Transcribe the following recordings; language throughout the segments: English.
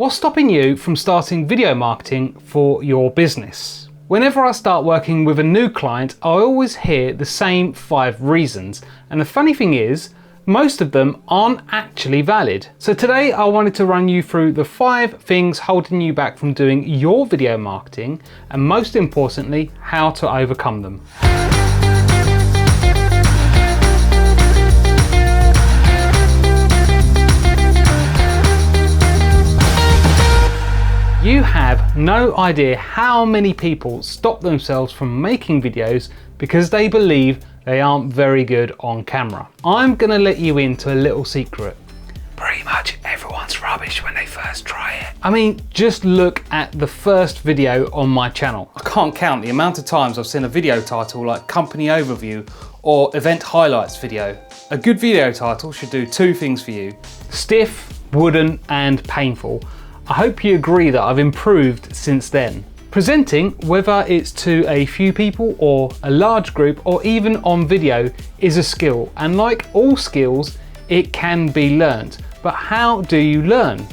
What's stopping you from starting video marketing for your business? Whenever I start working with a new client, I always hear the same 5 reasons. And the funny thing is, most of them aren't actually valid. So today I wanted to run you through the 5 things holding you back from doing your video marketing, and most importantly, how to overcome them. You have no idea how many people stop themselves from making videos because they believe they aren't very good on camera. I'm gonna let you into a little secret. Pretty much everyone's rubbish when they first try it. I mean, just look at the first video on my channel. I can't count the amount of times I've seen a video title like company overview or event highlights video. A good video title should do 2 things for you: stiff, wooden, and painful. I hope you agree that I've improved since then. Presenting, whether it's to a few people or a large group or even on video, is a skill, and like all skills, it can be learned. But how do you learn?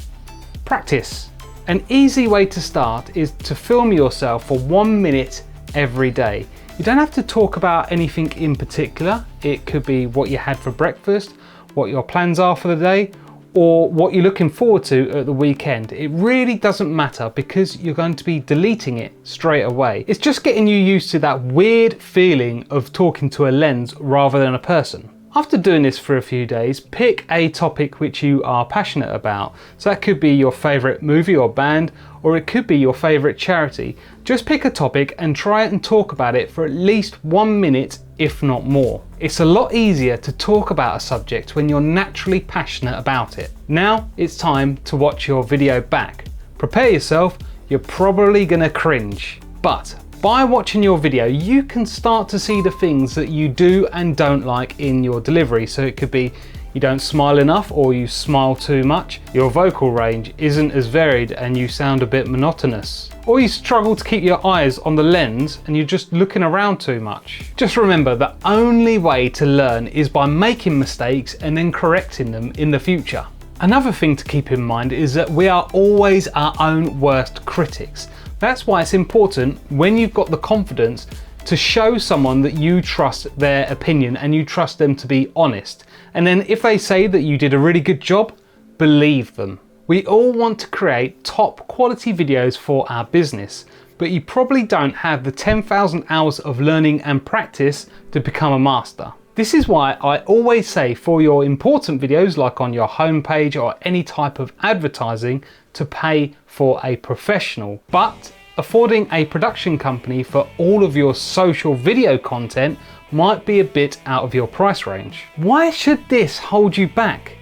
Practice. An easy way to start is to film yourself for 1 minute every day. You don't have to talk about anything in particular. It could be what you had for breakfast, what your plans are for the day, or what you're looking forward to at the weekend. It really doesn't matter because you're going to be deleting it straight away. It's just getting you used to that weird feeling of talking to a lens rather than a person. After doing this for a few days, pick a topic which you are passionate about. So that could be your favorite movie or band, or it could be your favorite charity. Just pick a topic and try and talk about it for at least 1 minute, if not more. It's a lot easier to talk about a subject when you're naturally passionate about it. Now it's time to watch your video back. Prepare yourself, you're probably gonna cringe. But by watching your video, you can start to see the things that you do and don't like in your delivery. So it could be you don't smile enough, or you smile too much, your vocal range isn't as varied and you sound a bit monotonous, or you struggle to keep your eyes on the lens and you're just looking around too much. Just remember, the only way to learn is by making mistakes and then correcting them in the future. Another thing to keep in mind is that we are always our own worst critics. That's why it's important, when you've got the confidence, to show someone that you trust their opinion and you trust them to be honest. And then if they say that you did a really good job, believe them. We all want to create top quality videos for our business, but you probably don't have the 10,000 hours of learning and practice to become a master. This is why I always say, for your important videos like on your homepage or any type of advertising, to pay for a professional. But affording a production company for all of your social video content might be a bit out of your price range. Why should this hold you back?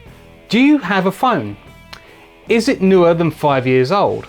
Do you have a phone? Is it newer than 5 years old?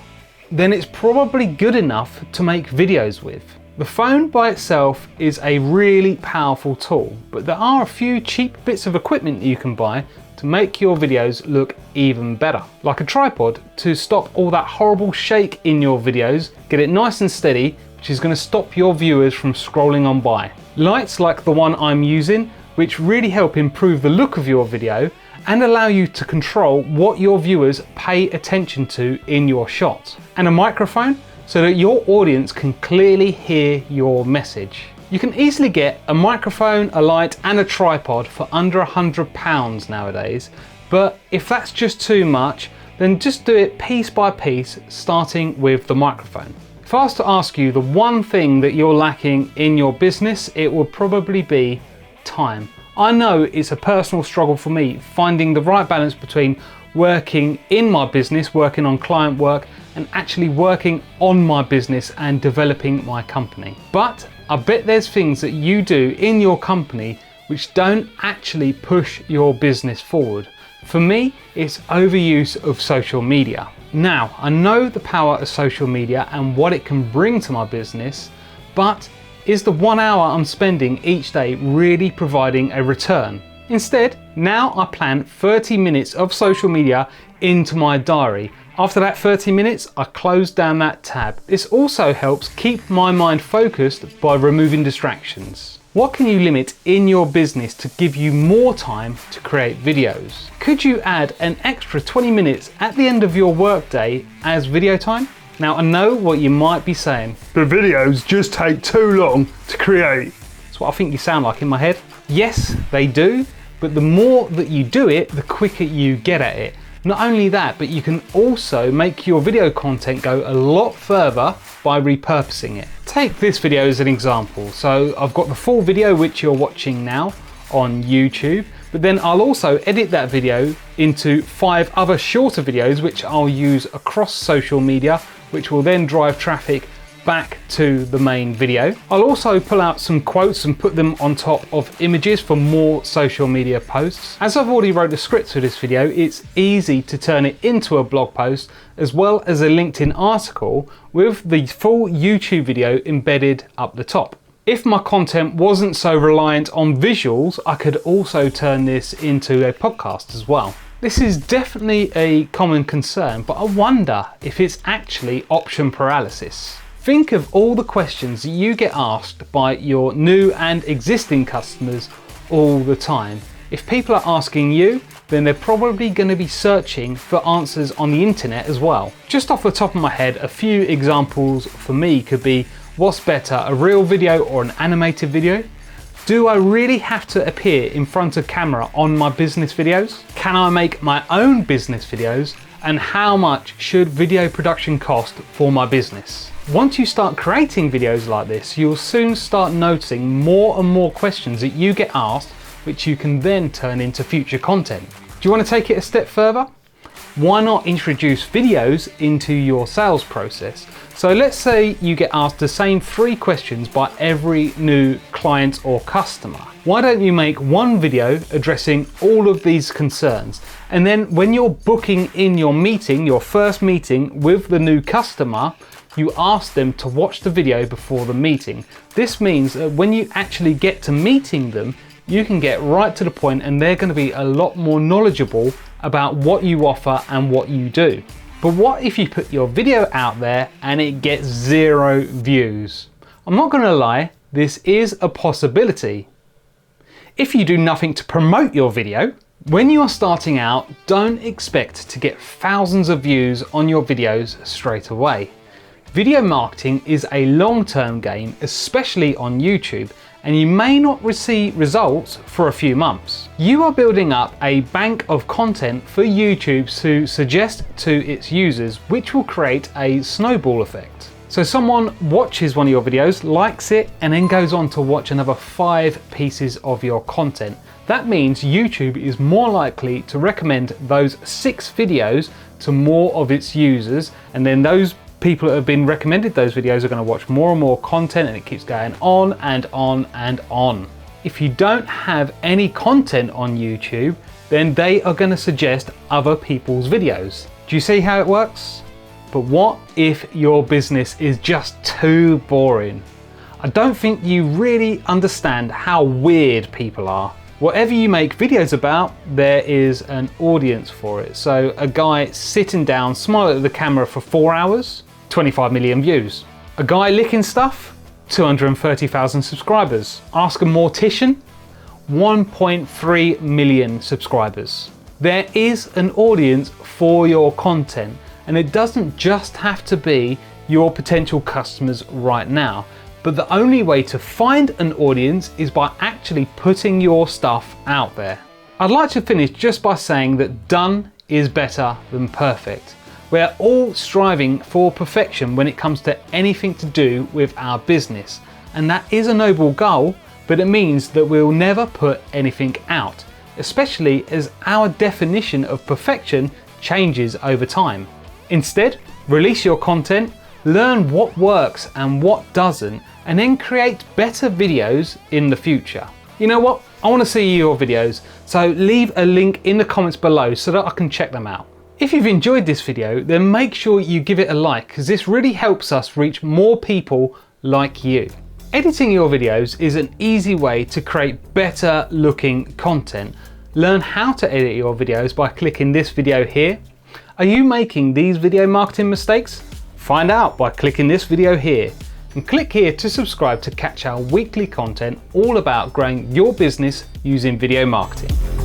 Then it's probably good enough to make videos with. The phone by itself is a really powerful tool, but there are a few cheap bits of equipment you can buy to make your videos look even better. Like a tripod to stop all that horrible shake in your videos, get it nice and steady, which is going to stop your viewers from scrolling on by. Lights like the one I'm using, which really help improve the look of your video and allow you to control what your viewers pay attention to in your shots. And a microphone so that your audience can clearly hear your message. You can easily get a microphone, a light and a tripod for under £100 nowadays, but if that's just too much, then just do it piece by piece, starting with the microphone. If I was to ask you the one thing that you're lacking in your business, it would probably be time. I know it's a personal struggle for me, finding the right balance between working in my business, working on client work, and actually working on my business and developing my company. But I bet there's things that you do in your company which don't actually push your business forward. For me, it's overuse of social media. Now, I know the power of social media and what it can bring to my business, but is the 1 hour I'm spending each day really providing a return? Instead, now I plan 30 minutes of social media into my diary. After that 30 minutes, I close down that tab. This also helps keep my mind focused by removing distractions. What can you limit in your business to give you more time to create videos? Could you add an extra 20 minutes at the end of your workday as video time? Now I know what you might be saying. The videos just take too long to create. That's what I think you sound like in my head. Yes, they do, but the more that you do it, the quicker you get at it. Not only that, but you can also make your video content go a lot further by repurposing it. Take this video as an example. So I've got the full video which you're watching now on YouTube, but then I'll also edit that video into 5 other shorter videos which I'll use across social media, which will then drive traffic back to the main video. I'll also pull out some quotes and put them on top of images for more social media posts. As I've already wrote the script for this video, it's easy to turn it into a blog post as well as a LinkedIn article with the full YouTube video embedded up the top. If my content wasn't so reliant on visuals, I could also turn this into a podcast as well. This is definitely a common concern, but I wonder if it's actually option paralysis. Think of all the questions that you get asked by your new and existing customers all the time. If people are asking you, then they're probably going to be searching for answers on the internet as well. Just off the top of my head, a few examples for me could be, what's better, a real video or an animated video? Do I really have to appear in front of camera on my business videos? Can I make my own business videos? And how much should video production cost for my business? Once you start creating videos like this, you'll soon start noticing more and more questions that you get asked, which you can then turn into future content. Do you want to take it a step further? Why not introduce videos into your sales process? So let's say you get asked the same 3 questions by every new client or customer. Why don't you make one video addressing all of these concerns? And then when you're booking in your meeting, your first meeting with the new customer, you ask them to watch the video before the meeting. This means that when you actually get to meeting them, you can get right to the point and they're going to be a lot more knowledgeable about what you offer and what you do. But what if you put your video out there and it gets 0 views? I'm not going to lie, this is a possibility. If you do nothing to promote your video, when you are starting out, don't expect to get thousands of views on your videos straight away. Video marketing is a long-term game, especially on YouTube, and you may not receive results for a few months. You are building up a bank of content for YouTube to suggest to its users, which will create a snowball effect. So someone watches one of your videos, likes it, and then goes on to watch another 5 pieces of your content. That means YouTube is more likely to recommend those 6 videos to more of its users, and then those people that have been recommended those videos are going to watch more and more content, and it keeps going on and on and on. If you don't have any content on YouTube, then they are going to suggest other people's videos. Do you see how it works? But what if your business is just too boring? I don't think you really understand how weird people are. Whatever you make videos about, there is an audience for it. So a guy sitting down, smiling at the camera for 4 hours, 25 million views. A guy licking stuff, 230,000 subscribers. Ask a Mortician, 1.3 million subscribers. There is an audience for your content, and it doesn't just have to be your potential customers right now. But the only way to find an audience is by actually putting your stuff out there. I'd like to finish just by saying that done is better than perfect. We're all striving for perfection when it comes to anything to do with our business. And that is a noble goal, but it means that we'll never put anything out, especially as our definition of perfection changes over time. Instead, release your content, learn what works and what doesn't, and then create better videos in the future. You know what? I want to see your videos, so leave a link in the comments below so that I can check them out. If you've enjoyed this video, then make sure you give it a like, because this really helps us reach more people like you. Editing your videos is an easy way to create better looking content. Learn how to edit your videos by clicking this video here. Are you making these video marketing mistakes? Find out by clicking this video here. and click here to subscribe to catch our weekly content all about growing your business using video marketing.